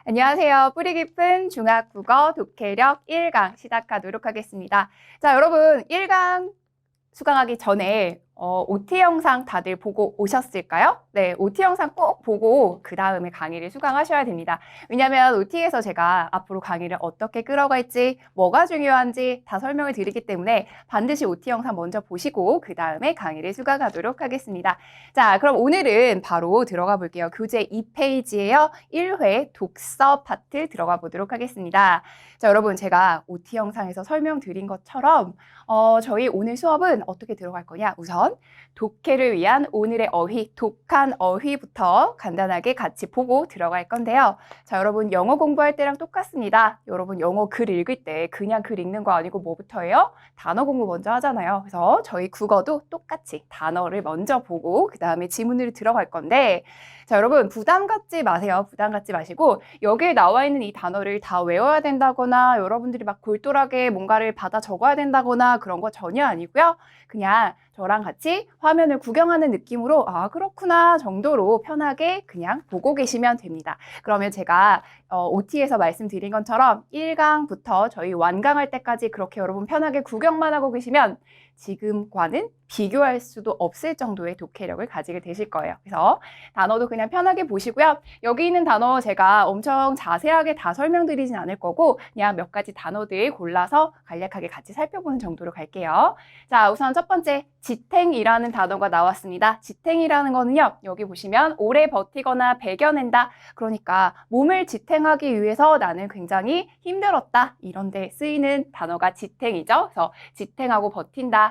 안녕하세요. 뿌리 깊은 중학국어 독해력 1강 시작하도록 하겠습니다. 자, 여러분 1강 수강하기 전에 OT 영상 다들 보고 오셨을까요? 네, OT 영상 꼭 보고 그 다음에 강의를 수강하셔야 됩니다. 왜냐하면 OT에서 제가 앞으로 강의를 어떻게 끌어갈지, 뭐가 중요한지 다 설명을 드리기 때문에 반드시 OT 영상 먼저 보시고 그 다음에 강의를 수강하도록 하겠습니다. 자, 그럼 오늘은 바로 들어가 볼게요. 교재 2페이지에요. 1회 독서 파트 들어가 보도록 하겠습니다. 자, 여러분 제가 OT 영상에서 설명드린 것처럼 저희 오늘 수업은 어떻게 들어갈 거냐? 우선 독해를 위한 오늘의 어휘, 독한 어휘부터 간단하게 같이 보고 들어갈 건데요. 자, 여러분 영어 공부할 때랑 똑같습니다. 여러분 영어 글 읽을 때 그냥 글 읽는 거 아니고 뭐부터 해요? 단어 공부 먼저 하잖아요. 그래서 저희 국어도 똑같이 단어를 먼저 보고 그 다음에 지문으로 들어갈 건데 자, 여러분 부담 갖지 마세요. 부담 갖지 마시고 여기에 나와 있는 이 단어를 다 외워야 된다거나 여러분들이 막 골똘하게 뭔가를 받아 적어야 된다거나 그런 거 전혀 아니고요. 그냥 저랑 같이 화면을 구경하는 느낌으로 아 그렇구나 정도로 편하게 그냥 보고 계시면 됩니다. 그러면 제가 OT에서 말씀드린 것처럼 1강부터 저희 완강할 때까지 그렇게 여러분 편하게 구경만 하고 계시면 지금과는 비교할 수도 없을 정도의 독해력을 가지게 되실 거예요. 그래서 단어도 그냥 편하게 보시고요. 여기 있는 단어 제가 엄청 자세하게 다 설명드리진 않을 거고 그냥 몇 가지 단어들 골라서 간략하게 같이 살펴보는 정도로 갈게요. 자, 우선 첫 번째 지탱이라는 단어가 나왔습니다. 지탱이라는 거는요. 여기 보시면 오래 버티거나 배겨낸다. 그러니까 몸을 지탱하기 위해서 나는 굉장히 힘들었다. 이런 데 쓰이는 단어가 지탱이죠. 그래서 지탱하고 버틴다.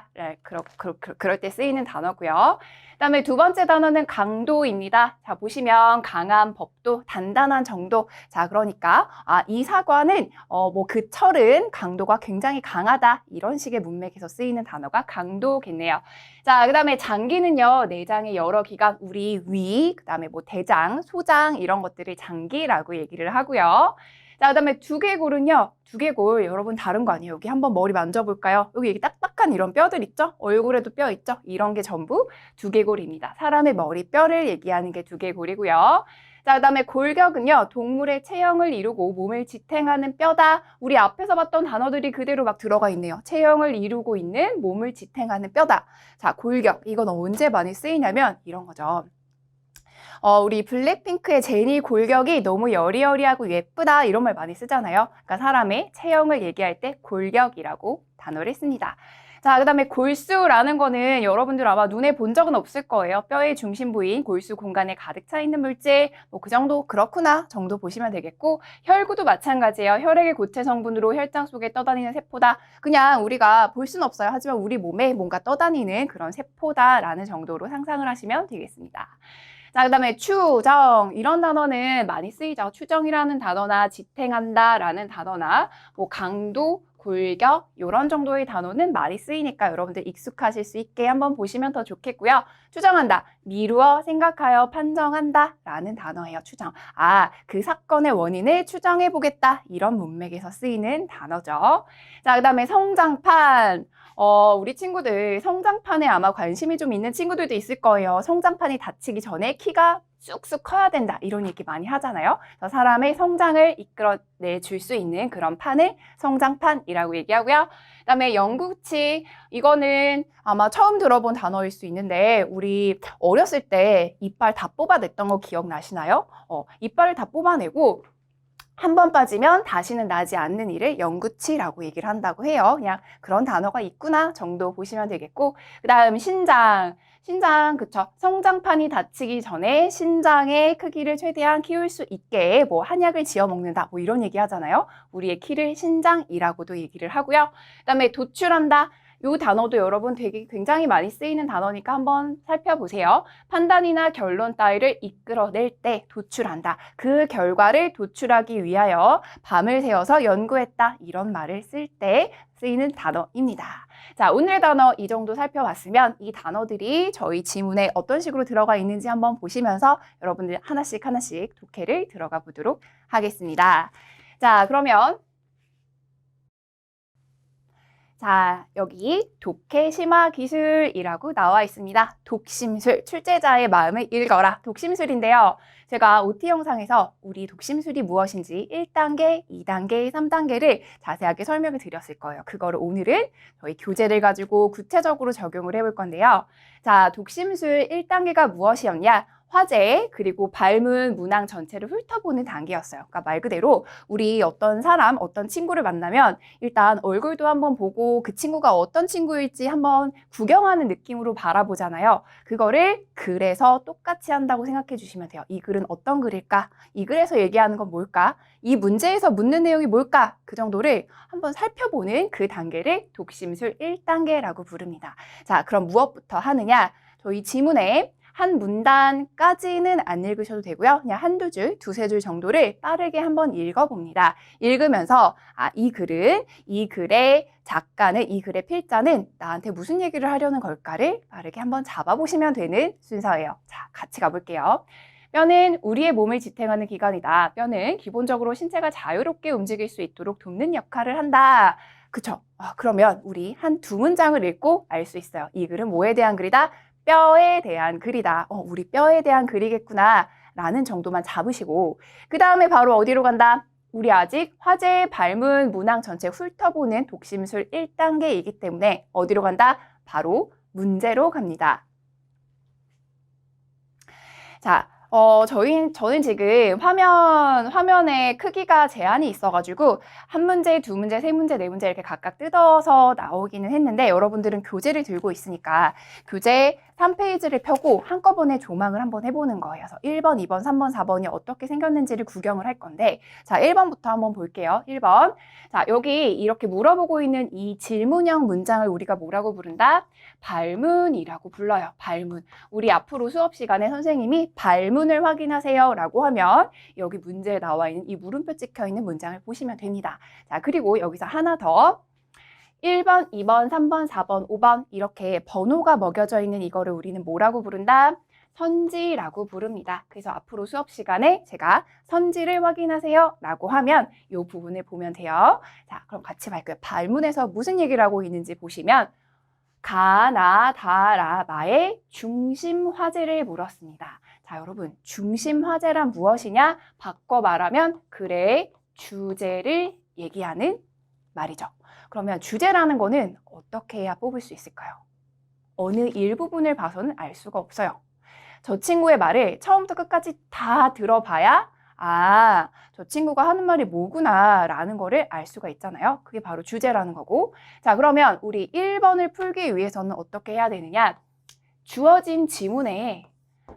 그럴 때 쓰이는 단어고요. 그다음에 두 번째 단어는 강도입니다. 자, 보시면 강한 법도, 단단한 정도. 자, 그러니까 이 사과는 그 철은 강도가 굉장히 강하다. 이런 식의 문맥에서 쓰이는 단어가 강도겠네요. 자, 그다음에 장기는요. 내장의 여러 기관, 우리 위, 그다음에 뭐 대장, 소장 이런 것들을 장기라고 얘기를 하고요. 자, 그다음에 두개골은요. 두개골 여러분 다른 거 아니에요. 여기 한번 머리 만져볼까요? 여기 딱딱한 이런 뼈들 있죠? 얼굴에도 뼈 있죠? 이런 게 전부 두개골입니다. 사람의 머리뼈를 얘기하는 게 두개골이고요. 자, 그다음에 골격은요. 동물의 체형을 이루고 몸을 지탱하는 뼈다. 우리 앞에서 봤던 단어들이 그대로 막 들어가 있네요. 체형을 이루고 있는 몸을 지탱하는 뼈다. 자, 골격. 이건 언제 많이 쓰이냐면 이런 거죠. 우리 블랙핑크의 제니 골격이 너무 여리여리하고 예쁘다 이런 말 많이 쓰잖아요. 그러니까 사람의 체형을 얘기할 때 골격이라고 단어를 씁니다. 자, 그다음에 골수라는 거는 여러분들 아마 눈에 본 적은 없을 거예요. 뼈의 중심 부위인 골수 공간에 가득 차 있는 물질, 뭐 그 정도 그렇구나 정도 보시면 되겠고 혈구도 마찬가지예요. 혈액의 고체 성분으로 혈장 속에 떠다니는 세포다. 그냥 우리가 볼 수는 없어요. 하지만 우리 몸에 뭔가 떠다니는 그런 세포다라는 정도로 상상을 하시면 되겠습니다. 자, 그다음에 추정 이런 단어는 많이 쓰이죠. 추정이라는 단어나 지탱한다라는 단어나 뭐 강도, 골격 이런 정도의 단어는 많이 쓰이니까 여러분들 익숙하실 수 있게 한번 보시면 더 좋겠고요. 추정한다, 미루어 생각하여 판정한다 라는 단어예요. 추정. 그 사건의 원인을 추정해 보겠다 이런 문맥에서 쓰이는 단어죠. 자, 그다음에 성장판. 우리 친구들 성장판에 아마 관심이 좀 있는 친구들도 있을 거예요. 성장판이 닫히기 전에 키가 쑥쑥 커야 된다 이런 얘기 많이 하잖아요. 그래서 사람의 성장을 이끌어내 줄 수 있는 그런 판을 성장판이라고 얘기하고요. 그다음에 영구치 이거는 아마 처음 들어본 단어일 수 있는데 우리 어렸을 때 이빨 다 뽑아냈던 거 기억나시나요? 이빨을 다 뽑아내고 한 번 빠지면 다시는 나지 않는 일을 영구치라고 얘기를 한다고 해요. 그냥 그런 단어가 있구나 정도 보시면 되겠고 그 다음 신장, 그쵸? 성장판이 닫히기 전에 신장의 크기를 최대한 키울 수 있게 뭐 한약을 지어 먹는다 뭐 이런 얘기 하잖아요. 우리의 키를 신장이라고도 얘기를 하고요. 그 다음에 도출한다. 이 단어도 여러분 되게 굉장히 많이 쓰이는 단어니까 한번 살펴보세요. 판단이나 결론 따위를 이끌어낼 때 도출한다. 그 결과를 도출하기 위하여 밤을 새워서 연구했다. 이런 말을 쓸 때 쓰이는 단어입니다. 자, 오늘의 단어 이 정도 살펴봤으면 이 단어들이 저희 지문에 어떤 식으로 들어가 있는지 한번 보시면서 여러분들 하나씩 독해를 들어가 보도록 하겠습니다. 자, 그러면 자, 여기 독해 심화 기술이라고 나와 있습니다. 독심술, 출제자의 마음을 읽어라. 독심술인데요. 제가 OT 영상에서 우리 독심술이 무엇인지 1단계, 2단계, 3단계를 자세하게 설명을 드렸을 거예요. 그거를 오늘은 저희 교재를 가지고 구체적으로 적용을 해볼 건데요. 자, 독심술 1단계가 무엇이었냐? 화제 그리고 발문, 문항 전체를 훑어보는 단계였어요. 그러니까 말 그대로 우리 어떤 사람, 어떤 친구를 만나면 일단 얼굴도 한번 보고 그 친구가 어떤 친구일지 한번 구경하는 느낌으로 바라보잖아요. 그거를 글에서 똑같이 한다고 생각해 주시면 돼요. 이 글은 어떤 글일까? 이 글에서 얘기하는 건 뭘까? 이 문제에서 묻는 내용이 뭘까? 그 정도를 한번 살펴보는 그 단계를 독심술 1단계라고 부릅니다. 자, 그럼 무엇부터 하느냐? 저희 지문에 한 문단까지는 안 읽으셔도 되고요. 그냥 한두 줄, 두세 줄 정도를 빠르게 한번 읽어봅니다. 읽으면서 이 글은, 이 글의 작가는, 이 글의 필자는 나한테 무슨 얘기를 하려는 걸까를 빠르게 한번 잡아보시면 되는 순서예요. 자, 같이 가볼게요. 뼈는 우리의 몸을 지탱하는 기관이다. 뼈는 기본적으로 신체가 자유롭게 움직일 수 있도록 돕는 역할을 한다. 그쵸? 그러면 우리 한 두 문장을 읽고 알 수 있어요. 이 글은 뭐에 대한 글이다? 뼈에 대한 글이다. 우리 뼈에 대한 글이겠구나 라는 정도만 잡으시고 그 다음에 바로 어디로 간다? 우리 아직 화제, 발문, 문항 전체 훑어보는 독심술 1단계이기 때문에 어디로 간다? 바로 문제로 갑니다. 자, 저는 지금 화면에 크기가 제한이 있어가지고 한 문제, 두 문제, 세 문제, 네 문제 이렇게 각각 뜯어서 나오기는 했는데 여러분들은 교재를 들고 있으니까 교재 3페이지를 펴고 한꺼번에 조망을 한번 해보는 거예요. 그래서 1번, 2번, 3번, 4번이 어떻게 생겼는지를 구경을 할 건데 자, 1번부터 한번 볼게요. 1번. 자, 여기 이렇게 물어보고 있는 이 질문형 문장을 우리가 뭐라고 부른다? 발문이라고 불러요. 발문. 우리 앞으로 수업 시간에 선생님이 발문을 확인하세요 라고 하면 여기 문제에 나와 있는 이 물음표 찍혀 있는 문장을 보시면 됩니다. 자, 그리고 여기서 하나 더 1번, 2번, 3번, 4번, 5번 이렇게 번호가 먹여져 있는 이거를 우리는 뭐라고 부른다? 선지라고 부릅니다. 그래서 앞으로 수업 시간에 제가 선지를 확인하세요 라고 하면 이 부분을 보면 돼요. 자, 그럼 같이 볼게요. 발문에서 무슨 얘기를 하고 있는지 보시면 가, 나, 다, 라, 마의 중심 화제를 물었습니다. 자, 여러분, 중심 화제란 무엇이냐? 바꿔 말하면 글의 주제를 얘기하는 말이죠. 그러면 주제라는 거는 어떻게 해야 뽑을 수 있을까요? 어느 일부분을 봐서는 알 수가 없어요. 저 친구의 말을 처음부터 끝까지 다 들어봐야 저 친구가 하는 말이 뭐구나 라는 거를 알 수가 있잖아요. 그게 바로 주제라는 거고. 자, 그러면 우리 1번을 풀기 위해서는 어떻게 해야 되느냐? 주어진 지문의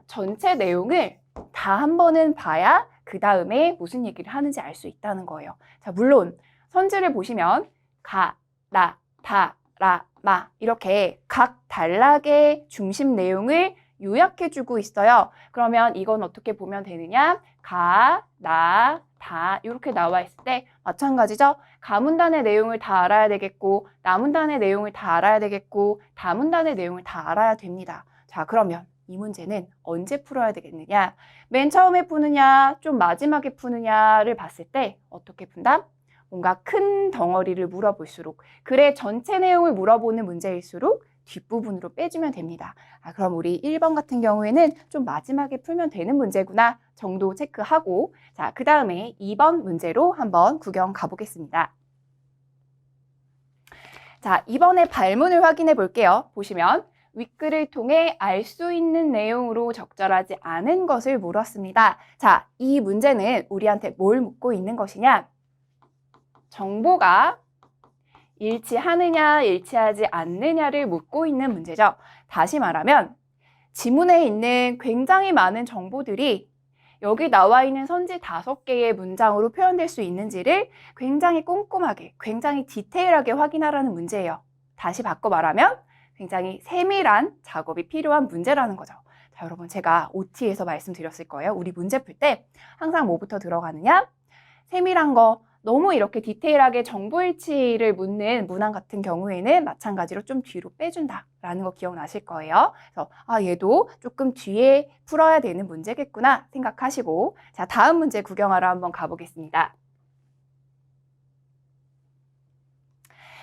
전체 내용을 다 한 번은 봐야 그 다음에 무슨 얘기를 하는지 알 수 있다는 거예요. 자, 물론 선지를 보시면 가, 나, 다, 라, 마 이렇게 각 단락의 중심 내용을 요약해주고 있어요. 그러면 이건 어떻게 보면 되느냐? 가, 나, 다 이렇게 나와 있을 때 마찬가지죠. 가문단의 내용을 다 알아야 되겠고 나문단의 내용을 다 알아야 되겠고 다문단의 내용을 다 알아야 됩니다. 자, 그러면 이 문제는 언제 풀어야 되겠느냐? 맨 처음에 푸느냐, 좀 마지막에 푸느냐를 봤을 때 어떻게 푼다? 뭔가 큰 덩어리를 물어볼수록 글의 전체 내용을 물어보는 문제일수록 뒷부분으로 빼주면 됩니다. 그럼 우리 1번 같은 경우에는 좀 마지막에 풀면 되는 문제구나 정도 체크하고 자, 그 다음에 2번 문제로 한번 구경 가보겠습니다. 자, 이번에 발문을 확인해 볼게요. 보시면 윗글을 통해 알 수 있는 내용으로 적절하지 않은 것을 물었습니다. 자, 이 문제는 우리한테 뭘 묻고 있는 것이냐? 정보가 일치하느냐, 일치하지 않느냐를 묻고 있는 문제죠. 다시 말하면 지문에 있는 굉장히 많은 정보들이 여기 나와 있는 선지 5개의 문장으로 표현될 수 있는지를 굉장히 꼼꼼하게, 굉장히 디테일하게 확인하라는 문제예요. 다시 바꿔 말하면 굉장히 세밀한 작업이 필요한 문제라는 거죠. 자, 여러분 제가 OT에서 말씀드렸을 거예요. 우리 문제 풀 때 항상 뭐부터 들어가느냐? 세밀한 거, 너무 이렇게 디테일하게 정보 일치를 묻는 문항 같은 경우에는 마찬가지로 좀 뒤로 빼준다라는 거 기억나실 거예요. 그래서 얘도 조금 뒤에 풀어야 되는 문제겠구나 생각하시고 자, 다음 문제 구경하러 한번 가보겠습니다.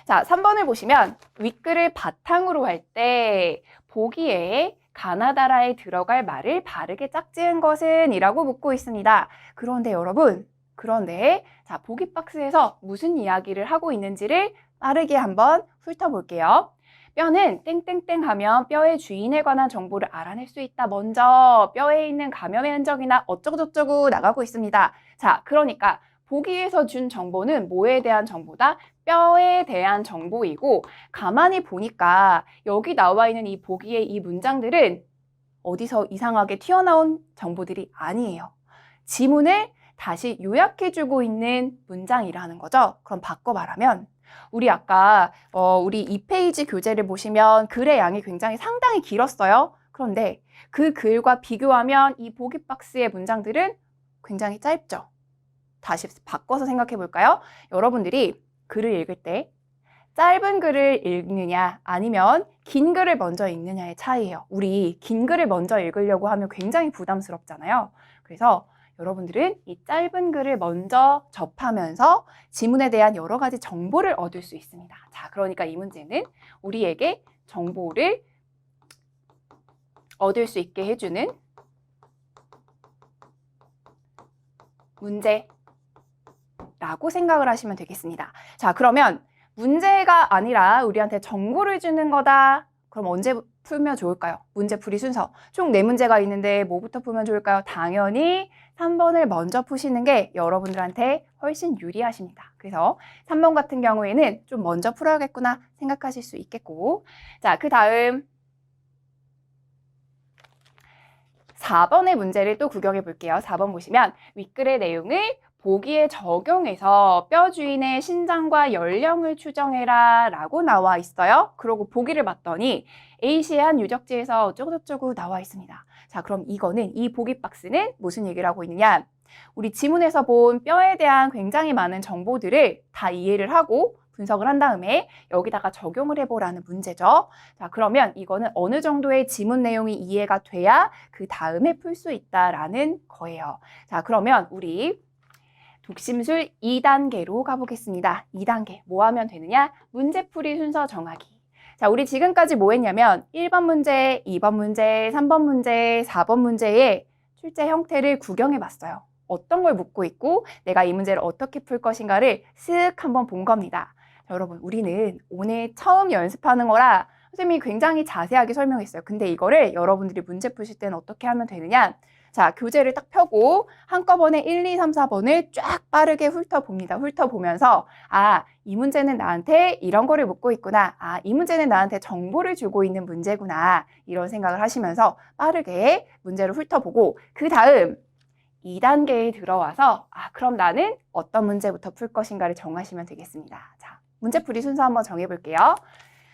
자, 3번을 보시면 윗글을 바탕으로 할 때 보기에 가나다라에 들어갈 말을 바르게 짝지은 것은 이라고 묻고 있습니다. 그런데 여러분, 자, 보기 박스에서 무슨 이야기를 하고 있는지를 빠르게 한번 훑어볼게요. 뼈는 땡땡땡 하면 뼈의 주인에 관한 정보를 알아낼 수 있다. 먼저 뼈에 있는 감염의 흔적이나 어쩌고저쩌고 나가고 있습니다. 자, 그러니까 보기에서 준 정보는 뭐에 대한 정보다? 뼈에 대한 정보이고, 가만히 보니까 여기 나와 있는 이 보기의 이 문장들은 어디서 이상하게 튀어나온 정보들이 아니에요. 지문을 다시 요약해주고 있는 문장이라는 거죠. 그럼 바꿔 말하면 우리 아까 우리 2페이지 교재를 보시면 글의 양이 굉장히 상당히 길었어요. 그런데 그 글과 비교하면 이 보기 박스의 문장들은 굉장히 짧죠. 다시 바꿔서 생각해 볼까요? 여러분들이 글을 읽을 때 짧은 글을 읽느냐 아니면 긴 글을 먼저 읽느냐의 차이예요. 우리 긴 글을 먼저 읽으려고 하면 굉장히 부담스럽잖아요. 그래서 여러분들은 이 짧은 글을 먼저 접하면서 지문에 대한 여러 가지 정보를 얻을 수 있습니다. 자, 그러니까 이 문제는 우리에게 정보를 얻을 수 있게 해주는 문제라고 생각을 하시면 되겠습니다. 자, 그러면 문제가 아니라 우리한테 정보를 주는 거다. 그럼 언제 풀면 좋을까요? 문제풀이 순서. 총 4문제가 있는데 뭐부터 풀면 좋을까요? 당연히 3번을 먼저 푸시는 게 여러분들한테 훨씬 유리하십니다. 그래서 3번 같은 경우에는 좀 먼저 풀어야겠구나 생각하실 수 있겠고. 자, 그 다음 4번의 문제를 또 구경해 볼게요. 4번 보시면 윗글의 내용을 보기에 적용해서 뼈 주인의 신장과 연령을 추정해라 라고 나와 있어요. 그리고 보기를 봤더니 A시한 유적지에서 어쩌고저쩌고 나와 있습니다. 자, 그럼 이거는 이 보기 박스는 무슨 얘기를 하고 있느냐? 우리 지문에서 본 뼈에 대한 굉장히 많은 정보들을 다 이해를 하고 분석을 한 다음에 여기다가 적용을 해보라는 문제죠. 자, 그러면 이거는 어느 정도의 지문 내용이 이해가 돼야 그 다음에 풀 수 있다라는 거예요. 자, 그러면 우리 독심술 2단계로 가보겠습니다. 2단계 뭐 하면 되느냐? 문제풀이 순서 정하기. 자, 우리 지금까지 뭐 했냐면 1번 문제, 2번 문제, 3번 문제, 4번 문제의 출제 형태를 구경해 봤어요. 어떤 걸 묻고 있고 내가 이 문제를 어떻게 풀 것인가를 쓱 한번 본 겁니다. 자, 여러분, 우리는 오늘 처음 연습하는 거라 선생님이 굉장히 자세하게 설명했어요. 근데 이거를 여러분들이 문제 푸실 때는 어떻게 하면 되느냐? 자, 교재를 딱 펴고 한꺼번에 1, 2, 3, 4번을 쫙 빠르게 훑어봅니다. 훑어보면서 아, 이 문제는 나한테 이런 거를 묻고 있구나. 아, 이 문제는 나한테 정보를 주고 있는 문제구나. 이런 생각을 하시면서 빠르게 문제를 훑어보고 그 다음 2단계에 들어와서 아, 그럼 나는 어떤 문제부터 풀 것인가를 정하시면 되겠습니다. 자, 문제풀이 순서 한번 정해볼게요.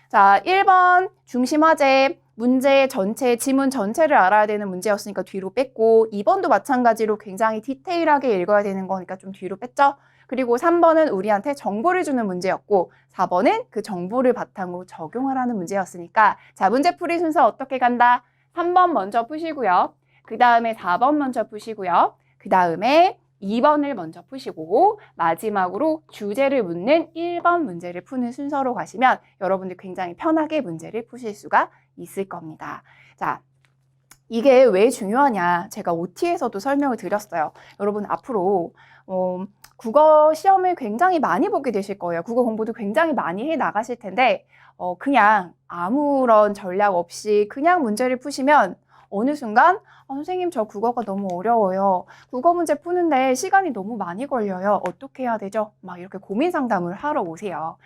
자, 1번 중심화제 문제 전체, 지문 전체를 알아야 되는 문제였으니까 뒤로 뺐고 2번도 마찬가지로 굉장히 디테일하게 읽어야 되는 거니까 좀 뒤로 뺐죠? 그리고 3번은 우리한테 정보를 주는 문제였고 4번은 그 정보를 바탕으로 적용하라는 문제였으니까 자, 문제풀이 순서 어떻게 간다? 3번 먼저 푸시고요. 그 다음에 4번 먼저 푸시고요. 그 다음에 2번을 먼저 푸시고 마지막으로 주제를 묻는 1번 문제를 푸는 순서로 가시면 여러분들 굉장히 편하게 문제를 푸실 수가 있을 겁니다. 자, 이게 왜 중요하냐? 제가 OT에서도 설명을 드렸어요. 여러분 앞으로 국어 시험을 굉장히 많이 보게 되실 거예요. 국어 공부도 굉장히 많이 해 나가실 텐데 그냥 아무런 전략 없이 그냥 문제를 푸시면 어느 순간 선생님 저 국어가 너무 어려워요. 국어 문제 푸는데 시간이 너무 많이 걸려요. 어떻게 해야 되죠? 막 이렇게 고민 상담을 하러 오세요.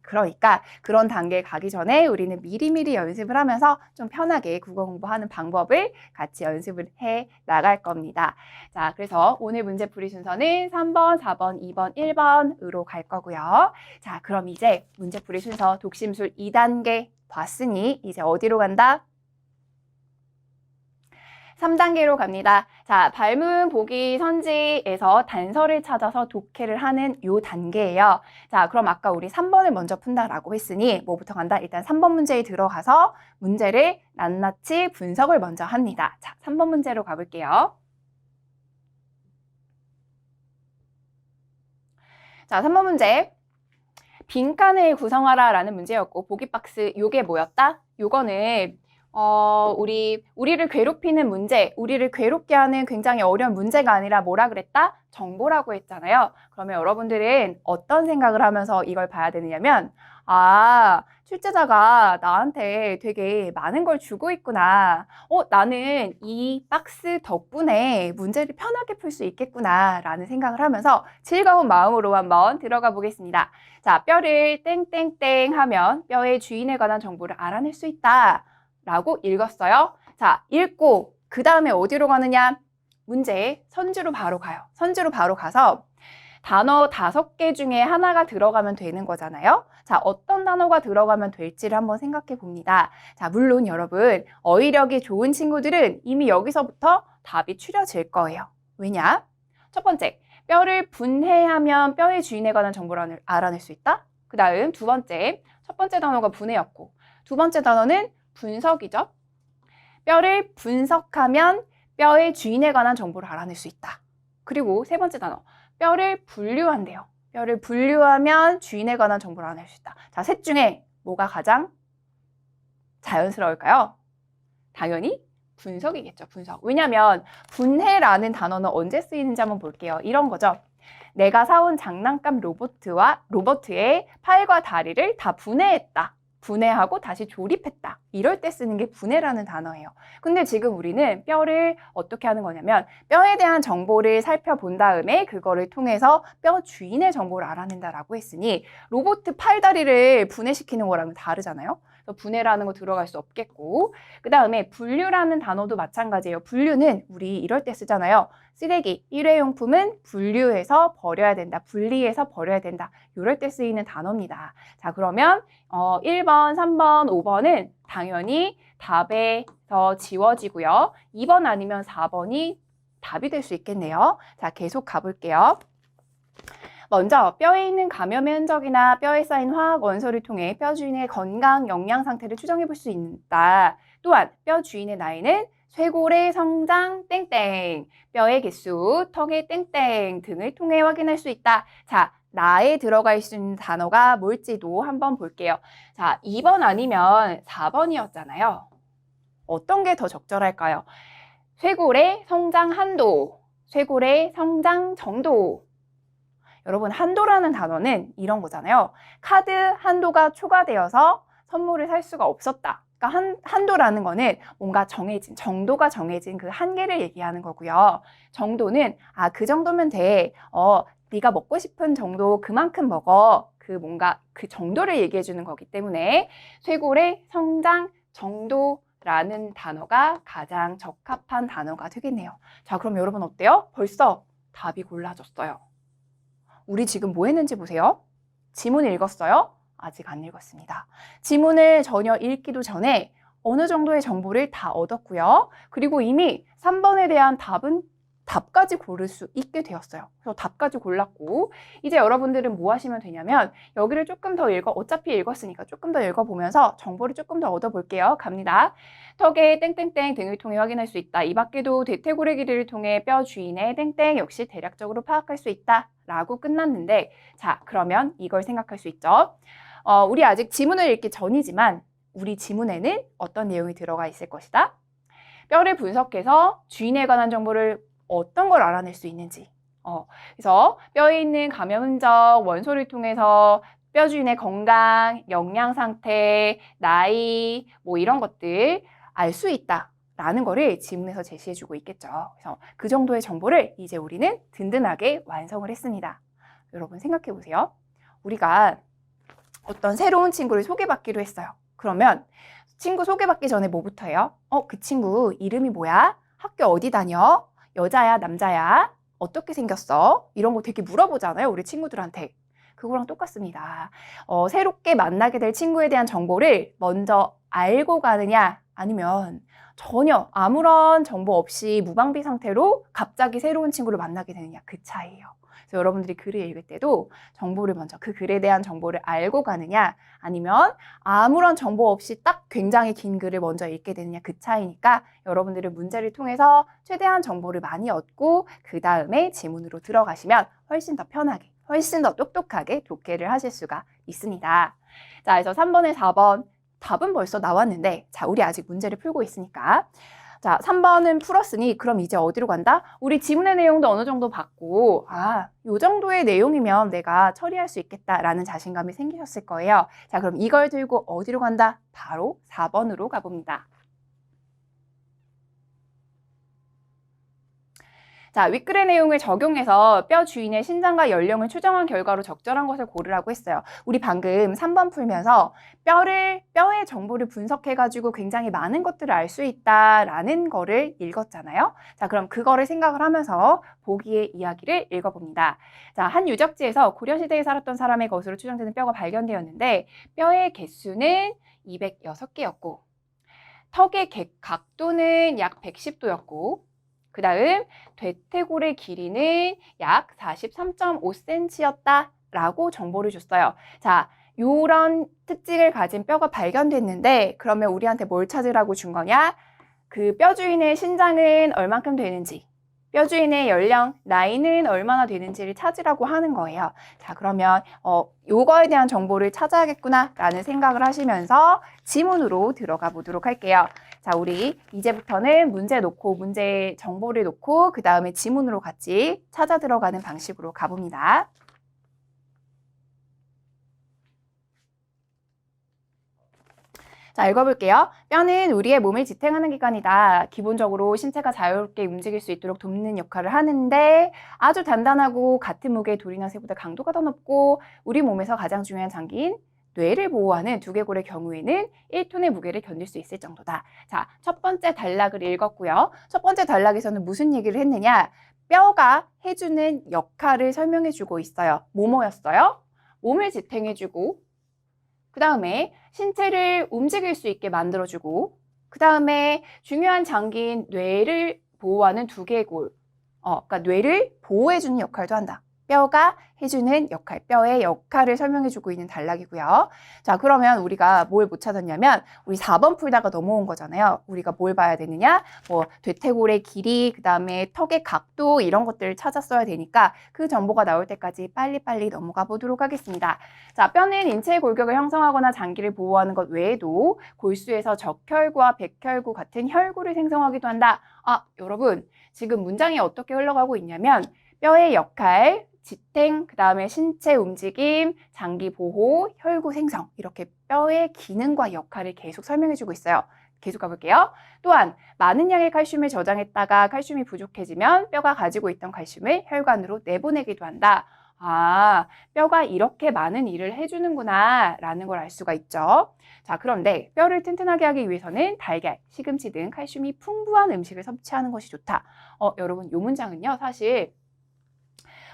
그러니까 그런 단계에 가기 전에 우리는 미리미리 연습을 하면서 좀 편하게 국어 공부하는 방법을 같이 연습을 해 나갈 겁니다. 자, 그래서 오늘 문제풀이 순서는 3번, 4번, 2번, 1번으로 갈 거고요. 자, 그럼 이제 문제풀이 순서 독심술 2단계 봤으니 이제 어디로 간다? 3단계로 갑니다. 자, 발문 보기 선지에서 단서를 찾아서 독해를 하는 요 단계예요. 자, 그럼 아까 우리 3번을 먼저 푼다라고 했으니 뭐부터 간다? 일단 3번 문제에 들어가서 문제를 낱낱이 분석을 먼저 합니다. 자, 3번 문제로 가볼게요. 자, 3번 문제. 빈칸을 구성하라 라는 문제였고, 보기 박스 요게 뭐였다? 요거는 우리를 괴롭히는 문제, 우리를 괴롭게 하는 굉장히 어려운 문제가 아니라 뭐라 그랬다? 정보라고 했잖아요. 그러면 여러분들은 어떤 생각을 하면서 이걸 봐야 되느냐면, 아, 출제자가 나한테 되게 많은 걸 주고 있구나. 나는 이 박스 덕분에 문제를 편하게 풀 수 있겠구나 라는 생각을 하면서 즐거운 마음으로 한번 들어가 보겠습니다. 자, 뼈를 땡땡땡 하면 뼈의 주인에 관한 정보를 알아낼 수 있다 라고 읽었어요. 자, 읽고 그 다음에 어디로 가느냐? 문제 선주로 바로 가요. 선주로 바로 가서 단어 5개 중에 하나가 들어가면 되는 거잖아요. 자, 어떤 단어가 들어가면 될지를 한번 생각해 봅니다. 자, 물론 여러분, 어휘력이 좋은 친구들은 이미 여기서부터 답이 추려질 거예요. 왜냐? 첫 번째, 뼈를 분해하면 뼈의 주인에 관한 정보를 알아낼 수 있다. 그 다음 두 번째, 첫 번째 단어가 분해였고, 두 번째 단어는 분석이죠. 뼈를 분석하면 뼈의 주인에 관한 정보를 알아낼 수 있다. 그리고 세 번째 단어, 뼈를 분류한대요. 뼈를 분류하면 주인에 관한 정보를 알아낼 수 있다. 자, 셋 중에 뭐가 가장 자연스러울까요? 당연히 분석이겠죠, 분석. 왜냐하면 분해라는 단어는 언제 쓰이는지 한번 볼게요. 이런 거죠. 내가 사온 장난감 로버트의 팔과 다리를 다 분해했다. 분해하고 다시 조립했다. 이럴 때 쓰는 게 분해라는 단어예요. 근데 지금 우리는 뼈를 어떻게 하는 거냐면 뼈에 대한 정보를 살펴본 다음에 그거를 통해서 뼈 주인의 정보를 알아낸다라고 했으니 로봇 팔다리를 분해시키는 거랑은 다르잖아요. 그래서 분해라는 거 들어갈 수 없겠고, 그 다음에 분류라는 단어도 마찬가지예요. 분류는 우리 이럴 때 쓰잖아요. 쓰레기, 일회용품은 분류해서 버려야 된다. 분리해서 버려야 된다. 이럴 때 쓰이는 단어입니다. 자, 그러면 1번, 3번, 5번은 당연히 답에서 지워지고요. 2번 아니면 4번이 답이 될 수 있겠네요. 자, 계속 가볼게요. 먼저 뼈에 있는 감염의 흔적이나 뼈에 쌓인 화학 원소를 통해 뼈 주인의 건강, 영양 상태를 추정해 볼 수 있다. 또한 뼈 주인의 나이는 쇄골의 성장 땡땡, 뼈의 개수, 턱의 땡땡 등을 통해 확인할 수 있다. 자, 나에 들어갈 수 있는 단어가 뭘지도 한번 볼게요. 자, 2번 아니면 4번이었잖아요. 어떤 게 더 적절할까요? 쇄골의 성장 한도, 쇄골의 성장 정도. 여러분, 한도라는 단어는 이런 거잖아요. 카드 한도가 초과되어서 선물을 살 수가 없었다. 그러니까 한도라는 거는 뭔가 정해진, 정도가 정해진 그 한계를 얘기하는 거고요. 정도는 그 정도면 돼. 네가 먹고 싶은 정도 그만큼 먹어. 뭔가 그 정도를 얘기해 주는 거기 때문에 쇄골의 성장 정도라는 단어가 가장 적합한 단어가 되겠네요. 자, 그럼 여러분 어때요? 벌써 답이 골라졌어요. 우리 지금 뭐 했는지 보세요. 지문 읽었어요? 아직 안 읽었습니다. 지문을 전혀 읽기도 전에 어느 정도의 정보를 다 얻었고요. 그리고 이미 3번에 대한 답까지 고를 수 있게 되었어요. 그래서 답까지 골랐고, 이제 여러분들은 뭐 하시면 되냐면 여기를 조금 더 어차피 읽었으니까 조금 더 읽어보면서 정보를 조금 더 얻어볼게요. 갑니다. 턱의 땡땡땡 등을 통해 확인할 수 있다. 이 밖에도 대퇴골의 길이를 통해 뼈 주인의 땡땡 역시 대략적으로 파악할 수 있다. 라고 끝났는데, 자, 그러면 이걸 생각할 수 있죠. 우리 아직 지문을 읽기 전이지만 우리 지문에는 어떤 내용이 들어가 있을 것이다. 뼈를 분석해서 주인에 관한 정보를 어떤 걸 알아낼 수 있는지. 그래서 뼈에 있는 감염 흔적, 원소를 통해서 뼈 주인의 건강, 영양 상태, 나이, 뭐 이런 것들 알 수 있다라는 거를 지문에서 제시해주고 있겠죠. 그래서 그 정도의 정보를 이제 우리는 든든하게 완성을 했습니다. 여러분 생각해 보세요. 우리가 어떤 새로운 친구를 소개받기로 했어요. 그러면 친구 소개받기 전에 뭐부터 해요? 그 친구 이름이 뭐야? 학교 어디 다녀? 여자야, 남자야? 어떻게 생겼어? 이런 거 되게 물어보잖아요, 우리 친구들한테. 그거랑 똑같습니다. 새롭게 만나게 될 친구에 대한 정보를 먼저 알고 가느냐, 아니면 전혀 아무런 정보 없이 무방비 상태로 갑자기 새로운 친구를 만나게 되느냐, 그 차이예요. 그래서 여러분들이 글을 읽을 때도 정보를 먼저 그 글에 대한 정보를 알고 가느냐, 아니면 아무런 정보 없이 딱 굉장히 긴 글을 먼저 읽게 되느냐, 그 차이니까 여러분들은 문제를 통해서 최대한 정보를 많이 얻고 그 다음에 지문으로 들어가시면 훨씬 더 편하게 훨씬 더 똑똑하게 독해를 하실 수가 있습니다. 자, 그래서 3번에 4번 답은 벌써 나왔는데, 자, 우리 아직 문제를 풀고 있으니까. 자, 3번은 풀었으니 그럼 이제 어디로 간다? 우리 지문의 내용도 어느 정도 봤고, 요 정도의 내용이면 내가 처리할 수 있겠다라는 자신감이 생기셨을 거예요. 자, 그럼 이걸 들고 어디로 간다? 바로 4번으로 가봅니다. 자, 윗글의 내용을 적용해서 뼈 주인의 신장과 연령을 추정한 결과로 적절한 것을 고르라고 했어요. 우리 방금 3번 풀면서 뼈의 정보를 분석해가지고 굉장히 많은 것들을 알 수 있다라는 거를 읽었잖아요. 자, 그럼 그거를 생각을 하면서 보기의 이야기를 읽어봅니다. 자, 한 유적지에서 고려시대에 살았던 사람의 것으로 추정되는 뼈가 발견되었는데 뼈의 개수는 206개였고 턱의 각도는 약 110도였고 그 다음 대퇴골의 길이는 약 43.5cm였다라고 정보를 줬어요. 자, 요런 특징을 가진 뼈가 발견됐는데 그러면 우리한테 뭘 찾으라고 준 거냐? 그 뼈 주인의 신장은 얼만큼 되는지, 뼈 주인의 연령, 나이는 얼마나 되는지를 찾으라고 하는 거예요. 자, 그러면 요거에 대한 정보를 찾아야겠구나라는 생각을 하시면서 지문으로 들어가 보도록 할게요. 자, 우리 이제부터는 문제 놓고 문제 정보를 놓고 그 다음에 지문으로 같이 찾아 들어가는 방식으로 가봅니다. 자, 읽어볼게요. 뼈는 우리의 몸을 지탱하는 기관이다. 기본적으로 신체가 자유롭게 움직일 수 있도록 돕는 역할을 하는데 아주 단단하고 같은 무게의 돌이나 쇠보다 강도가 더 높고 우리 몸에서 가장 중요한 장기인 뇌를 보호하는 두개골의 경우에는 1톤의 무게를 견딜 수 있을 정도다. 자, 첫 번째 단락을 읽었고요. 첫 번째 단락에서는 무슨 얘기를 했느냐? 뼈가 해주는 역할을 설명해주고 있어요. 뭐뭐였어요? 몸을 지탱해주고 그 다음에 신체를 움직일 수 있게 만들어주고 그 다음에 중요한 장기인 뇌를 보호하는 두개골 그러니까 뇌를 보호해주는 역할도 한다. 뼈가 해주는 역할, 뼈의 역할을 설명해주고 있는 단락이고요. 자, 그러면 우리가 뭘 못 찾았냐면 우리 4번 풀다가 넘어온 거잖아요. 우리가 뭘 봐야 되느냐? 뭐 대퇴골의 길이, 그 다음에 턱의 각도 이런 것들을 찾았어야 되니까 그 정보가 나올 때까지 빨리빨리 넘어가 보도록 하겠습니다. 자, 뼈는 인체의 골격을 형성하거나 장기를 보호하는 것 외에도 골수에서 적혈구와 백혈구 같은 혈구를 생성하기도 한다. 여러분 지금 문장이 어떻게 흘러가고 있냐면 뼈의 역할, 지탱, 그 다음에 신체 움직임, 장기 보호, 혈구 생성 이렇게 뼈의 기능과 역할을 계속 설명해주고 있어요. 계속 가볼게요. 또한 많은 양의 칼슘을 저장했다가 칼슘이 부족해지면 뼈가 가지고 있던 칼슘을 혈관으로 내보내기도 한다. 뼈가 이렇게 많은 일을 해주는구나 라는 걸 알 수가 있죠. 자, 그런데 뼈를 튼튼하게 하기 위해서는 달걀, 시금치 등 칼슘이 풍부한 음식을 섭취하는 것이 좋다. 여러분 이 문장은요 사실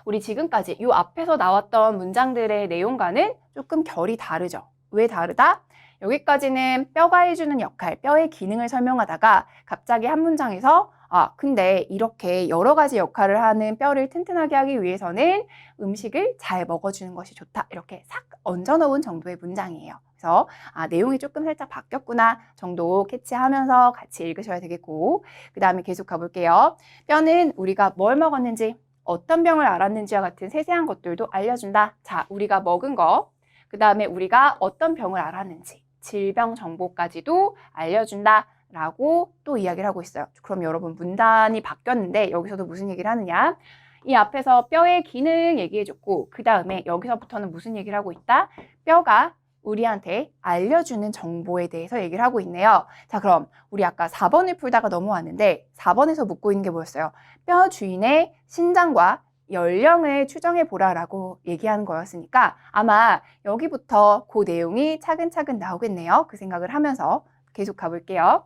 우리 지금까지 이 앞에서 나왔던 문장들의 내용과는 조금 결이 다르죠. 왜 다르다? 여기까지는 뼈가 해주는 역할, 뼈의 기능을 설명하다가 갑자기 한 문장에서 근데 이렇게 여러 가지 역할을 하는 뼈를 튼튼하게 하기 위해서는 음식을 잘 먹어주는 것이 좋다. 이렇게 싹 얹어놓은 정도의 문장이에요. 그래서 내용이 조금 살짝 바뀌었구나 정도 캐치하면서 같이 읽으셔야 되겠고 그 다음에 계속 가볼게요. 뼈는 우리가 뭘 먹었는지 어떤 병을 앓았는지와 같은 세세한 것들도 알려준다. 자, 우리가 먹은 거, 그 다음에 우리가 어떤 병을 앓았는지, 질병 정보까지도 알려준다. 라고 또 이야기를 하고 있어요. 그럼 여러분 문단이 바뀌었는데 여기서도 무슨 얘기를 하느냐? 이 앞에서 뼈의 기능 얘기해줬고 그 다음에 여기서부터는 무슨 얘기를 하고 있다? 뼈가 우리한테 알려주는 정보에 대해서 얘기를 하고 있네요. 자, 그럼 우리 아까 4번을 풀다가 넘어왔는데 4번에서 묻고 있는 게 뭐였어요? 뼈 주인의 신장과 연령을 추정해 보라라고 얘기하는 거였으니까 아마 여기부터 그 내용이 차근차근 나오겠네요. 그 생각을 하면서 계속 가볼게요.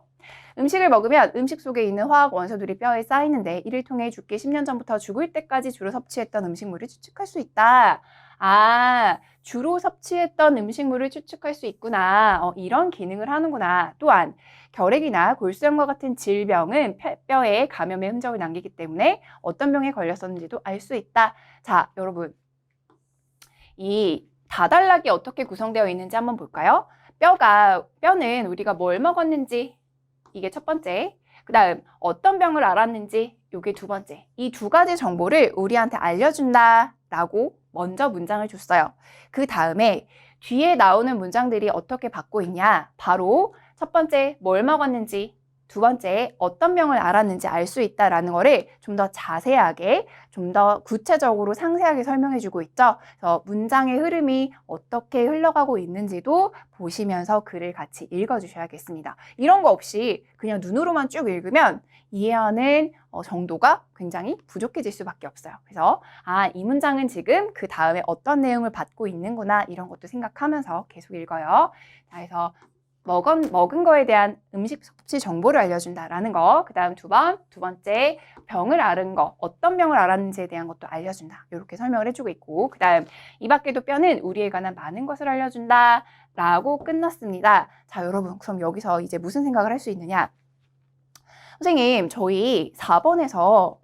음식을 먹으면 음식 속에 있는 화학 원소들이 뼈에 쌓이는데 이를 통해 죽기 10년 전부터 죽을 때까지 주로 섭취했던 음식물을 추측할 수 있다. 주로 섭취했던 음식물을 추측할 수 있구나. 이런 기능을 하는구나. 또한 결핵이나 골수염과 같은 질병은 뼈에 감염의 흔적을 남기기 때문에 어떤 병에 걸렸었는지도 알 수 있다. 자, 여러분 이 다단락이 어떻게 구성되어 있는지 한번 볼까요? 뼈는 우리가 뭘 먹었는지 이게 첫 번째, 그 다음 어떤 병을 앓았는지 이게 두 번째. 이 두 가지 정보를 우리한테 알려준다라고 먼저 문장을 줬어요. 그 다음에 뒤에 나오는 문장들이 어떻게 받고 있냐? 바로 첫 번째, 뭘 먹었는지, 두 번째, 어떤 병을 앓았는지 알 수 있다라는 거를 좀 더 자세하게, 좀 더 구체적으로 상세하게 설명해주고 있죠. 그래서 문장의 흐름이 어떻게 흘러가고 있는지도 보시면서 글을 같이 읽어주셔야겠습니다. 이런 거 없이 그냥 눈으로만 쭉 읽으면 이해하는 정도가 굉장히 부족해질 수밖에 없어요. 그래서 이 문장은 지금 그 다음에 어떤 내용을 받고 있는구나 이런 것도 생각하면서 계속 읽어요. 자, 그래서 먹은 거에 대한 음식 섭취 정보를 알려준다라는 거. 그 다음 두 번째, 병을 앓은 거, 어떤 병을 앓았는지에 대한 것도 알려준다. 이렇게 설명을 해주고 있고, 그 다음 이 밖에도 뼈는 우리에 관한 많은 것을 알려준다. 라고 끝났습니다. 자, 여러분, 그럼 여기서 이제 무슨 생각을 할 수 있느냐? 선생님, 저희 4번에서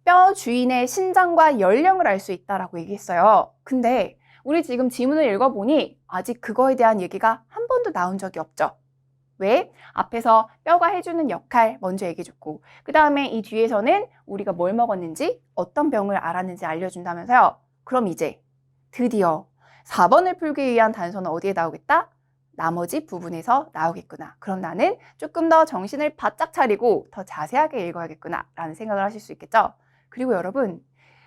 뼈 주인의 신장과 연령을 알 수 있다라고 얘기했어요. 근데 우리 지금 지문을 읽어보니 아직 그거에 대한 얘기가 한 번도 나온 적이 없죠. 왜? 앞에서 뼈가 해주는 역할 먼저 얘기해줬고 그 다음에 이 뒤에서는 우리가 뭘 먹었는지 어떤 병을 앓았는지 알려준다면서요. 그럼 이제 드디어 4번을 풀기 위한 단서는 어디에 나오겠다? 나머지 부분에서 나오겠구나. 그럼 나는 조금 더 정신을 바짝 차리고 더 자세하게 읽어야겠구나 라는 생각을 하실 수 있겠죠. 그리고 여러분,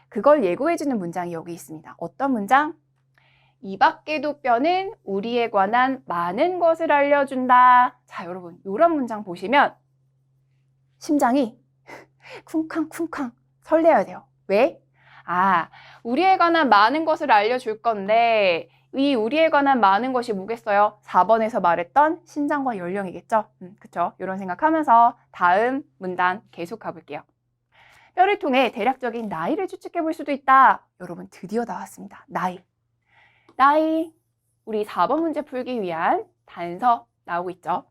그걸 예고해주는 문장이 여기 있습니다. 어떤 문장? 이 밖에도 뼈는 우리에 관한 많은 것을 알려준다. 자, 여러분, 이런 문장 보시면 심장이 쿵쾅쿵쾅 설레야 돼요. 왜? 우리에 관한 많은 것을 알려줄 건데 이 우리에 관한 많은 것이 뭐겠어요? 4번에서 말했던 신장과 연령이겠죠? 그쵸? 이런 생각하면서 다음 문단 계속 가볼게요. 뼈를 통해 대략적인 나이를 추측해 볼 수도 있다. 여러분, 드디어 나왔습니다. 나이, 우리 4번 문제 풀기 위한 단서 나오고 있죠.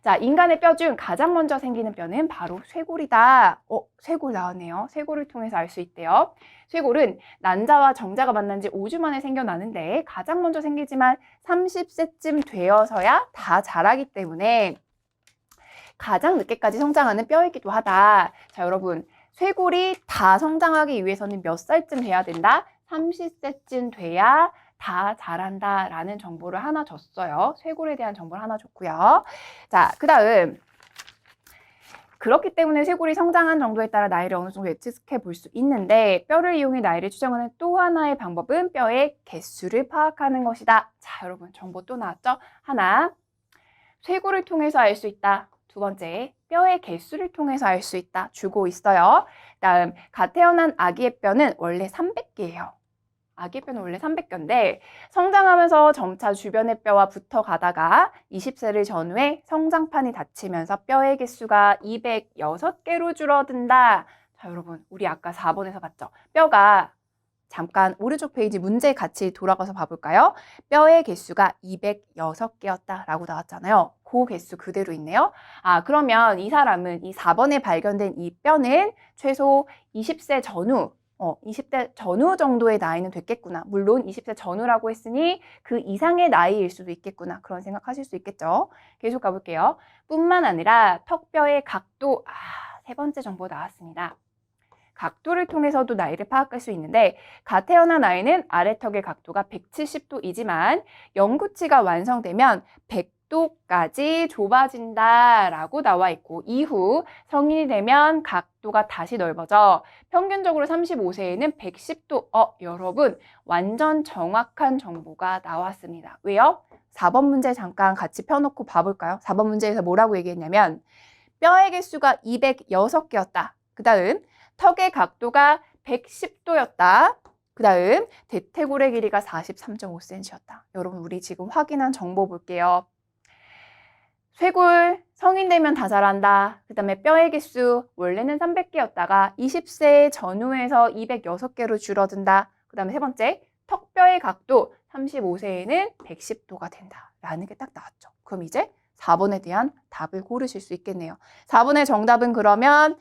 자, 인간의 뼈 중 가장 먼저 생기는 뼈는 바로 쇄골이다. 쇄골 나왔네요. 쇄골을 통해서 알 수 있대요. 쇄골은 난자와 정자가 만난 지 5주 만에 생겨나는데 가장 먼저 생기지만 30세쯤 되어서야 다 자라기 때문에 가장 늦게까지 성장하는 뼈이기도 하다. 자, 여러분, 쇄골이 다 성장하기 위해서는 몇 살쯤 돼야 된다? 30세쯤 돼야 다 자란다 라는 정보를 하나 줬어요. 쇄골에 대한 정보를 하나 줬고요. 자, 그 다음 그렇기 때문에 쇄골이 성장한 정도에 따라 나이를 어느 정도 예측해 볼 수 있는데 뼈를 이용해 나이를 추정하는 또 하나의 방법은 뼈의 개수를 파악하는 것이다. 자, 여러분, 정보 또 나왔죠? 하나, 쇄골을 통해서 알 수 있다. 두 번째, 뼈의 개수를 통해서 알 수 있다. 주고 있어요. 다음, 갓 태어난 아기의 뼈는 원래 300개예요. 아기 뼈는 원래 300개인데 성장하면서 점차 주변의 뼈와 붙어가다가 20세를 전후해 성장판이 닫히면서 뼈의 개수가 206개로 줄어든다. 자, 여러분, 우리 아까 4번에서 봤죠? 뼈가 잠깐 오른쪽 페이지 문제 같이 돌아가서 봐볼까요? 뼈의 개수가 206개였다라고 나왔잖아요. 그 개수 그대로 있네요. 그러면 이 사람은 이 4번에 발견된 이 뼈는 최소 20세 전후 20대 전후 정도의 나이는 됐겠구나. 물론 20세 전후라고 했으니 그 이상의 나이일 수도 있겠구나. 그런 생각하실 수 있겠죠. 계속 가볼게요. 뿐만 아니라 턱뼈의 각도, 세 번째 정보 나왔습니다. 각도를 통해서도 나이를 파악할 수 있는데 갓 태어난 아이는 아래턱의 각도가 170도이지만 영구치가 완성되면 100도까지 좁아진다라고 나와 있고 이후 성인이 되면 각도가 다시 넓어져 평균적으로 35세에는 110도. 여러분, 완전 정확한 정보가 나왔습니다. 왜요? 4번 문제 잠깐 같이 펴놓고 봐볼까요? 4번 문제에서 뭐라고 얘기했냐면 뼈의 개수가 206개였다. 그 다음 턱의 각도가 110도였다. 그 다음 대퇴골의 길이가 43.5cm였다. 여러분, 우리 지금 확인한 정보 볼게요. 쇄골 성인 되면 다 자란다. 그 다음에 뼈의 개수 원래는 300개였다가 20세 전후에서 206개로 줄어든다. 그 다음에 세 번째, 턱뼈의 각도 35세에는 110도가 된다. 라는 게 딱 나왔죠. 그럼 이제 4번에 대한 답을 고르실 수 있겠네요. 4번의 정답은 그러면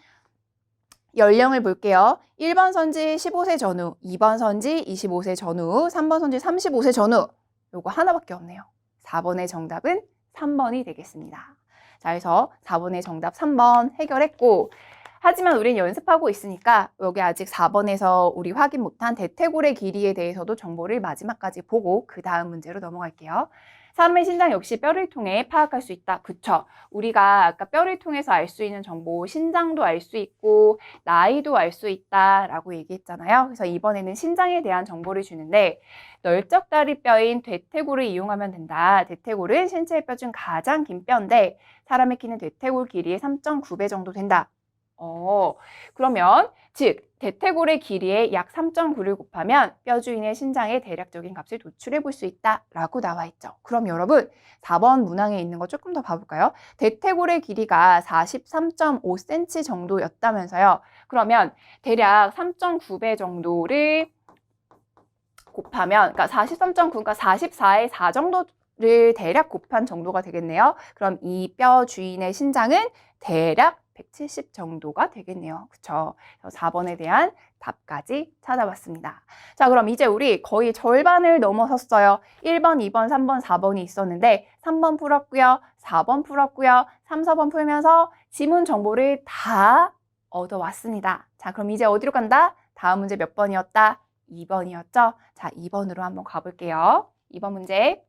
연령을 볼게요. 1번 선지 15세 전후, 2번 선지 25세 전후, 3번 선지 35세 전후. 요거 하나밖에 없네요. 4번의 정답은 3번이 되겠습니다. 자, 그래서 4번의 정답 3번 해결했고 하지만 우린 연습하고 있으니까 여기 아직 4번에서 우리 확인 못한 대퇴골의 길이에 대해서도 정보를 마지막까지 보고 그 다음 문제로 넘어갈게요. 사람의 신장 역시 뼈를 통해 파악할 수 있다. 그쵸? 우리가 아까 뼈를 통해서 알 수 있는 정보, 신장도 알 수 있고 나이도 알 수 있다라고 얘기했잖아요. 그래서 이번에는 신장에 대한 정보를 주는데 널쩍다리뼈인 대퇴골을 이용하면 된다. 대퇴골은 신체의 뼈 중 가장 긴 뼈인데 사람의 키는 대퇴골 길이의 3.9배 정도 된다. 그러면 즉 대퇴골의 길이의 약 3.9를 곱하면 뼈 주인의 신장의 대략적인 값을 도출해 볼 수 있다라고 나와 있죠. 그럼 여러분 4번 문항에 있는 거 조금 더 봐볼까요? 대퇴골의 길이가 43.5cm 정도였다면서요. 그러면 대략 3.9배 정도를 곱하면, 그러니까 43.9, 그러니까 44의 4 정도를 대략 곱한 정도가 되겠네요. 그럼 이 뼈 주인의 신장은 대략 170 정도가 되겠네요. 그쵸? 4번에 대한 답까지 찾아봤습니다. 자, 그럼 이제 우리 거의 절반을 넘어섰어요. 1번, 2번, 3번, 4번이 있었는데 3번 풀었고요. 4번 풀었고요. 3, 4번 풀면서 지문 정보를 다 얻어왔습니다. 자, 그럼 이제 어디로 간다? 다음 문제 몇 번이었다? 2번이었죠? 자, 2번으로 한번 가볼게요. 2번 문제.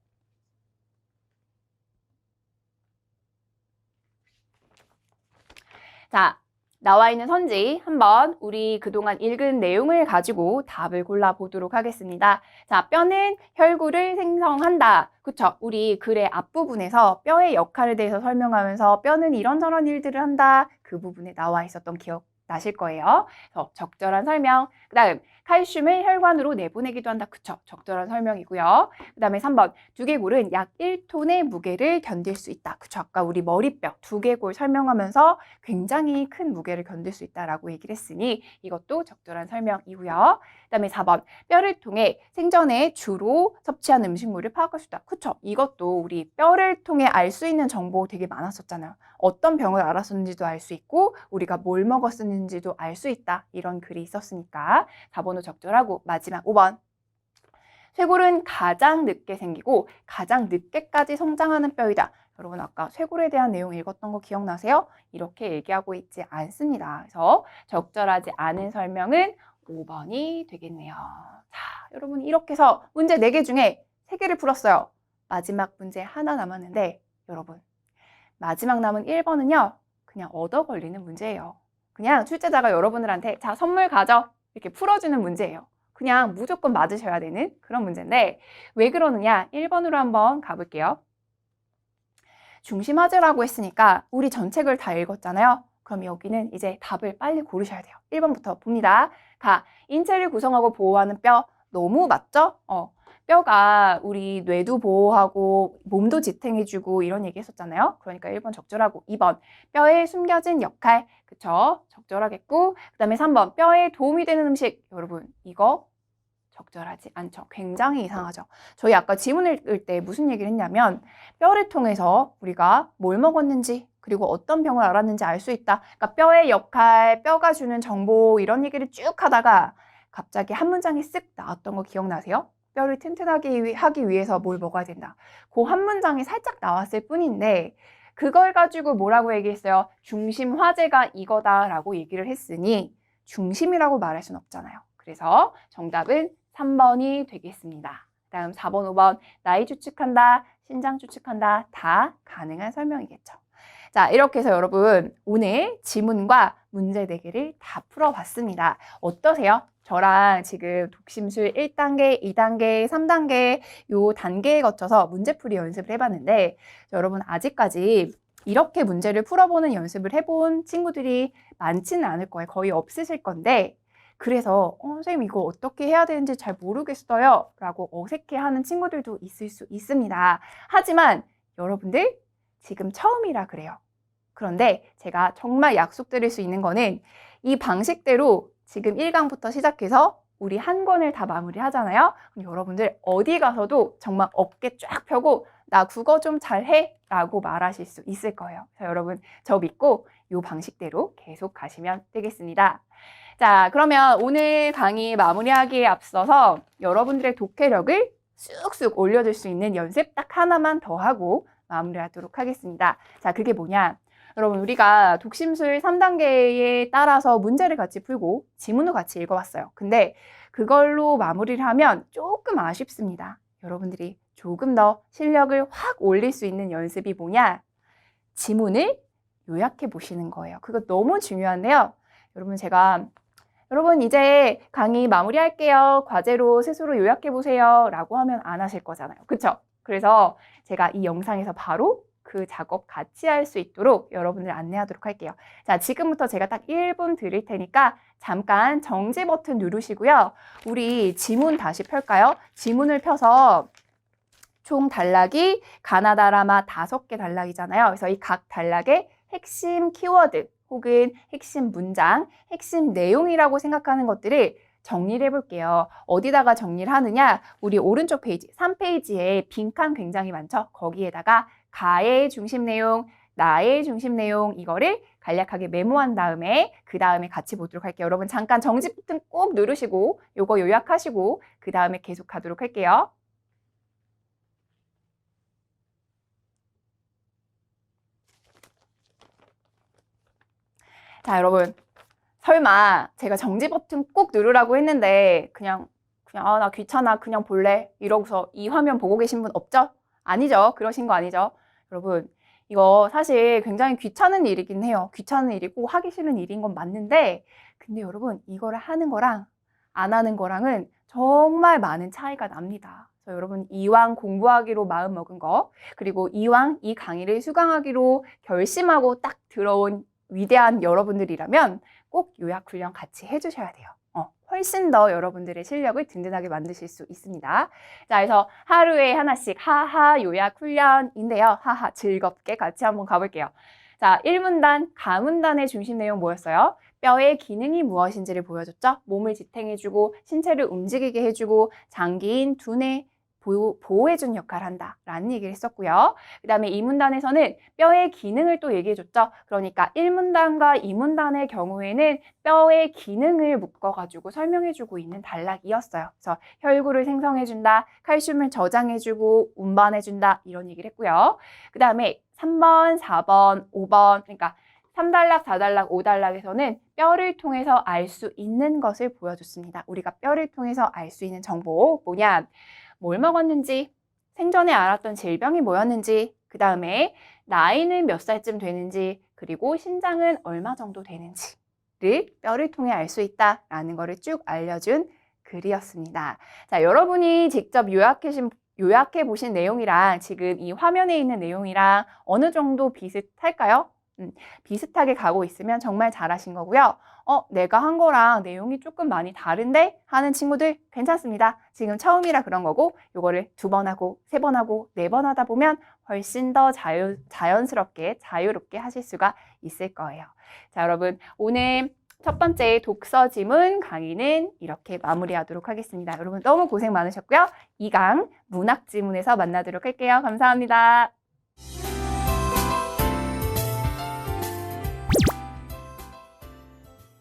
자, 나와 있는 선지 한번 우리 그동안 읽은 내용을 가지고 답을 골라보도록 하겠습니다. 자, 뼈는 혈구를 생성한다. 그쵸? 우리 글의 앞부분에서 뼈의 역할에 대해서 설명하면서 뼈는 이런저런 일들을 한다. 그 부분에 나와 있었던 기억 나실 거예요. 그래서 적절한 설명. 그 다음 칼슘을 혈관으로 내보내기도 한다. 그쵸? 적절한 설명이고요. 그 다음에 3번 두개골은 약 1톤의 무게를 견딜 수 있다. 그쵸? 아까 우리 머리뼈 두개골 설명하면서 굉장히 큰 무게를 견딜 수 있다라고 얘기를 했으니 이것도 적절한 설명이고요. 그 다음에 4번 뼈를 통해 생전에 주로 섭취한 음식물을 파악할 수 있다. 그쵸? 이것도 우리 뼈를 통해 알 수 있는 정보 되게 많았었잖아요. 어떤 병을 앓았었는지도 알 수 있고 우리가 뭘 먹었는지도 알 수 있다. 이런 글이 있었으니까 4번도 적절하고 마지막 5번 쇄골은 가장 늦게 생기고 가장 늦게까지 성장하는 뼈이다. 여러분 아까 쇄골에 대한 내용 읽었던 거 기억나세요? 이렇게 얘기하고 있지 않습니다. 그래서 적절하지 않은 설명은 5번이 되겠네요. 자, 여러분 이렇게 해서 문제 4개 중에 3개를 풀었어요. 마지막 문제 하나 남았는데 여러분 마지막 남은 1번은요. 그냥 얻어 걸리는 문제예요. 그냥 출제자가 여러분들한테 자 선물 가져 이렇게 풀어주는 문제예요. 그냥 무조건 맞으셔야 되는 그런 문제인데 왜 그러느냐 1번으로 한번 가볼게요. 중심화제라고 했으니까 우리 전책을 다 읽었잖아요. 그럼 여기는 이제 답을 빨리 고르셔야 돼요. 1번부터 봅니다. 가, 인체를 구성하고 보호하는 뼈 너무 맞죠? 뼈가 우리 뇌도 보호하고 몸도 지탱해주고 이런 얘기 했었잖아요. 그러니까 1번 적절하고 2번 뼈에 숨겨진 역할 그쵸? 적절하겠고 그 다음에 3번 뼈에 도움이 되는 음식 여러분 이거 적절하지 않죠. 굉장히 이상하죠. 저희 아까 지문을 읽을 때 무슨 얘기를 했냐면 뼈를 통해서 우리가 뭘 먹었는지 그리고 어떤 병을 앓았는지 알 수 있다. 그러니까 뼈의 역할, 뼈가 주는 정보 이런 얘기를 쭉 하다가 갑자기 한 문장이 쓱 나왔던 거 기억나세요? 뼈를 튼튼하게 하기 위해서 뭘 먹어야 된다. 그 한 문장이 살짝 나왔을 뿐인데 그걸 가지고 뭐라고 얘기했어요? 중심 화제가 이거다라고 얘기를 했으니 중심이라고 말할 순 없잖아요. 그래서 정답은 3번이 되겠습니다. 다음 4번, 5번 나이 추측한다, 신장 추측한다 다 가능한 설명이겠죠. 자, 이렇게 해서 여러분 오늘 지문과 문제 4개를 다 풀어봤습니다. 어떠세요? 저랑 지금 독심술 1단계, 2단계, 3단계 요 단계에 거쳐서 문제풀이 연습을 해봤는데 여러분 아직까지 이렇게 문제를 풀어보는 연습을 해본 친구들이 많지는 않을 거예요. 거의 없으실 건데 그래서 선생님 이거 어떻게 해야 되는지 잘 모르겠어요 라고 어색해하는 친구들도 있을 수 있습니다. 하지만 여러분들 지금 처음이라 그래요. 그런데 제가 정말 약속드릴 수 있는 거는 이 방식대로 지금 1강부터 시작해서 우리 한 권을 다 마무리하잖아요. 그럼 여러분들 어디 가서도 정말 어깨 쫙 펴고 나 국어 좀 잘해 라고 말하실 수 있을 거예요. 그래서 여러분 저 믿고 이 방식대로 계속 가시면 되겠습니다. 자, 그러면 오늘 강의 마무리하기에 앞서서 여러분들의 독해력을 쑥쑥 올려줄 수 있는 연습 딱 하나만 더 하고 마무리하도록 하겠습니다. 자, 그게 뭐냐? 여러분, 우리가 독심술 3단계에 따라서 문제를 같이 풀고 지문도 같이 읽어왔어요. 근데 그걸로 마무리를 하면 조금 아쉽습니다. 여러분들이 조금 더 실력을 확 올릴 수 있는 연습이 뭐냐? 지문을 요약해 보시는 거예요. 그거 너무 중요한데요. 여러분 이제 강의 마무리할게요. 과제로 스스로 요약해 보세요. 라고 하면 안 하실 거잖아요. 그쵸? 그래서 제가 이 영상에서 바로 그 작업 같이 할 수 있도록 여러분을 안내하도록 할게요. 자, 지금부터 제가 딱 1분 드릴 테니까 잠깐 정지 버튼 누르시고요. 우리 지문 다시 펼까요? 지문을 펴서 총 단락이 가나다라마 5개 단락이잖아요. 그래서 이 각 단락의 핵심 키워드 혹은 핵심 문장, 핵심 내용이라고 생각하는 것들을 정리를 해볼게요. 어디다가 정리를 하느냐? 우리 오른쪽 페이지, 3페이지에 빈칸 굉장히 많죠? 거기에다가 가의 중심 내용, 나의 중심 내용 이거를 간략하게 메모한 다음에 그 다음에 같이 보도록 할게요. 여러분 잠깐 정지 버튼 꼭 누르시고 요거 요약하시고 그 다음에 계속 가도록 할게요. 자, 여러분. 설마 제가 정지 버튼 꼭 누르라고 했는데 그냥 아, 나 귀찮아. 그냥 볼래. 이러고서 이 화면 보고 계신 분 없죠? 아니죠. 그러신 거 아니죠? 여러분, 이거 사실 굉장히 귀찮은 일이긴 해요. 귀찮은 일이고 하기 싫은 일인 건 맞는데 근데 여러분, 이거를 하는 거랑 안 하는 거랑은 정말 많은 차이가 납니다. 그래서 여러분, 이왕 공부하기로 마음 먹은 거, 그리고 이왕 이 강의를 수강하기로 결심하고 딱 들어온 위대한 여러분들이라면 꼭 요약 훈련 같이 해주셔야 돼요. 훨씬 더 여러분들의 실력을 든든하게 만드실 수 있습니다. 자, 그래서 하루에 하나씩 하하 요약 훈련인데요. 하하 즐겁게 같이 한번 가볼게요. 자, 1문단, 가문단의 중심 내용 뭐였어요? 뼈의 기능이 무엇인지를 보여줬죠? 몸을 지탱해주고 신체를 움직이게 해주고 장기인 두뇌 보호해준 역할을 한다 라는 얘기를 했었고요. 그 다음에 2문단에서는 뼈의 기능을 또 얘기해줬죠. 그러니까 1문단과 2문단의 경우에는 뼈의 기능을 묶어가지고 설명해주고 있는 단락이었어요. 그래서 혈구를 생성해준다, 칼슘을 저장해주고 운반해준다 이런 얘기를 했고요. 그 다음에 3번, 4번, 5번 그러니까 3단락, 4단락, 5단락에서는 뼈를 통해서 알 수 있는 것을 보여줬습니다. 우리가 뼈를 통해서 알 수 있는 정보 뭐냐? 뭘 먹었는지, 생전에 알았던 질병이 뭐였는지, 그 다음에 나이는 몇 살쯤 되는지, 그리고 신장은 얼마 정도 되는지를 뼈를 통해 알 수 있다라는 거를 쭉 알려준 글이었습니다. 자, 여러분이 직접 요약해 보신 내용이랑 지금 이 화면에 있는 내용이랑 어느 정도 비슷할까요? 비슷하게 가고 있으면 정말 잘하신 거고요. 내가 한 거랑 내용이 조금 많이 다른데 하는 친구들 괜찮습니다. 지금 처음이라 그런 거고 요거를 2번 하고 3번 하고 4번 하다 보면 훨씬 더 자연스럽게 자유롭게 하실 수가 있을 거예요. 자, 여러분 오늘 첫 번째 독서 지문 강의는 이렇게 마무리하도록 하겠습니다. 여러분 너무 고생 많으셨고요. 2강 문학 지문에서 만나도록 할게요. 감사합니다.